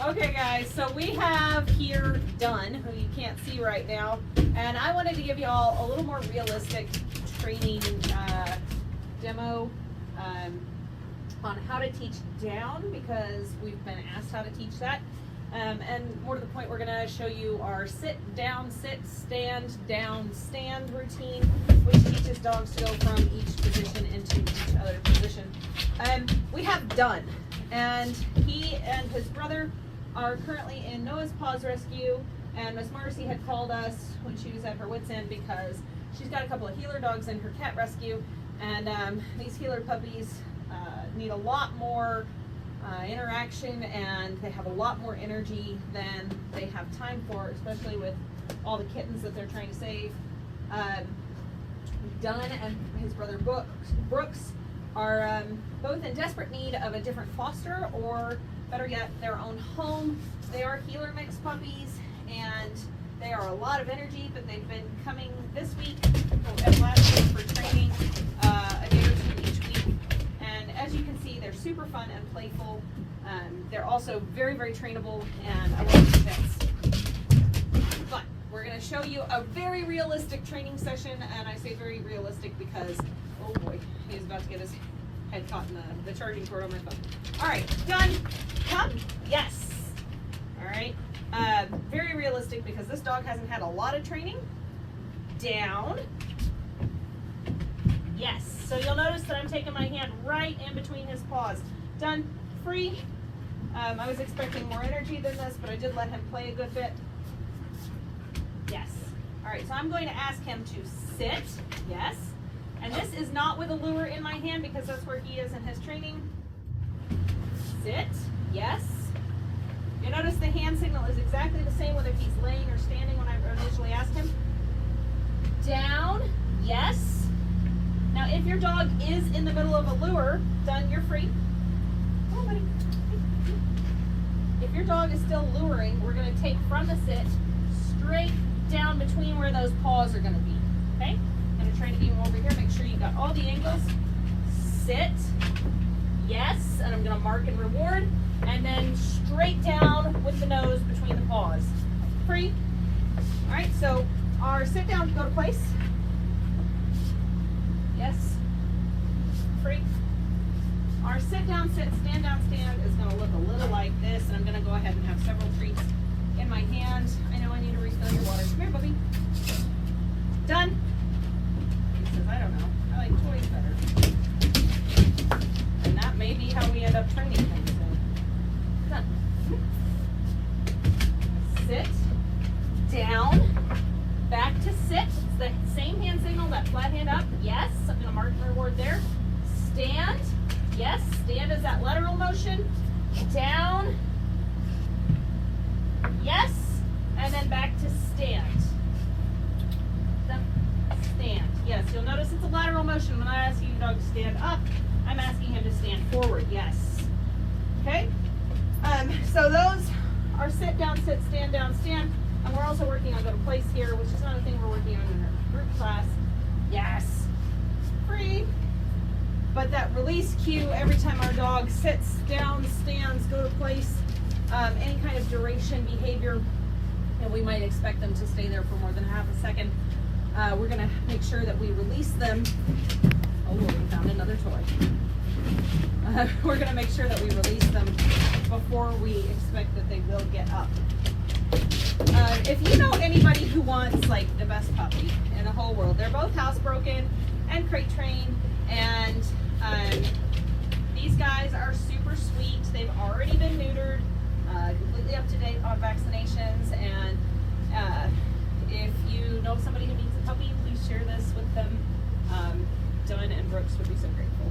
Okay guys, so we have here Dunn, who you can't see right now, and I wanted to give you all a little more realistic training demo on how to teach down, because we've been asked how to teach that. And more to the point, we're going to show you our sit, down, sit, stand, down, stand routine, which teaches dogs to go from each position into each other position. We have Dunn, and he and his brother are currently in Noah's Paws Rescue, and Miss Marcy had called us when she was at her wit's end because she's got a couple of healer dogs in her cat rescue, and these healer puppies need a lot more interaction, and they have a lot more energy than they have time for, especially with all the kittens that they're trying to save. Dunn and his brother Brooks are both in desperate need of a different foster, or better yet, their own home. They are healer mix puppies, and they are a lot of energy, but they've been coming this week and last week for training a day or two each week. And as you can see, they're super fun and playful. They're also very, very trainable, and I love the fits. But we're going to show you a very realistic training session, and I say very realistic because, oh boy, he's about to get his head caught in the charging cord on my phone. All right, Dunn, come. Yes. All right. Very realistic because this dog hasn't had a lot of training. Down. Yes. So you'll notice that I'm taking my hand right in between his paws. Dunn, free. I was expecting more energy than this, but I did let him play a good bit. Yes. All right, so I'm going to ask him to sit. Yes. And this is not with a lure in my hand because that's where he is in his training. Sit. Yes. You notice the hand signal is exactly the same whether he's laying or standing when I initially asked him. Down. Yes. Now, if your dog is in the middle of a lure, Dunn, you're free. Come on, buddy. If your dog is still luring, we're going to take from the sit straight down between where those paws are going to be. Okay? I'm going to try to get him over here. Make sure you got all the angles. Sit. Yes. And I'm going to mark and reward. And then straight down with the nose between the paws. Free. All right. So our sit down, go to place. Yes. Free. Our sit down, sit, stand down, stand is going to look a little like this, and I'm going to go ahead and have several treats in my hand. I know I need to refill your water. Come here, Bubby. Done. He says, I don't know. I like toys better. And that may be how we end up training things. So. Done. Sit. Down. Back to sit. It's the same hand signal, that flat hand up. Yes. I'm going to mark and reward there. Stand. Yes. Stand is that lateral motion. Down. Yes. And then back to stand. Stand. Yes. You'll notice it's a lateral motion. I'm not asking your dog to stand up. I'm asking him to stand forward. Yes. Okay. So those are sit down, sit, stand down, stand. And we're also working on go to place here, which is another thing we're working on in our group class. Yes. Free. But that release cue every time our dog sits, down, stands, go to place, any kind of duration behavior, and we might expect them to stay there for more than half a second. We're going to make sure that we release them. Oh, we found another toy. We're going to make sure that we release them before we expect that they will get up. If you know anybody who wants like the best puppy in the whole world, they're both housebroken and crate trained, and these guys are super sweet. They've already been neutered, completely up to date on vaccinations, and if you know somebody who needs a puppy, please share this with them. Dunn and Brooks would be so grateful.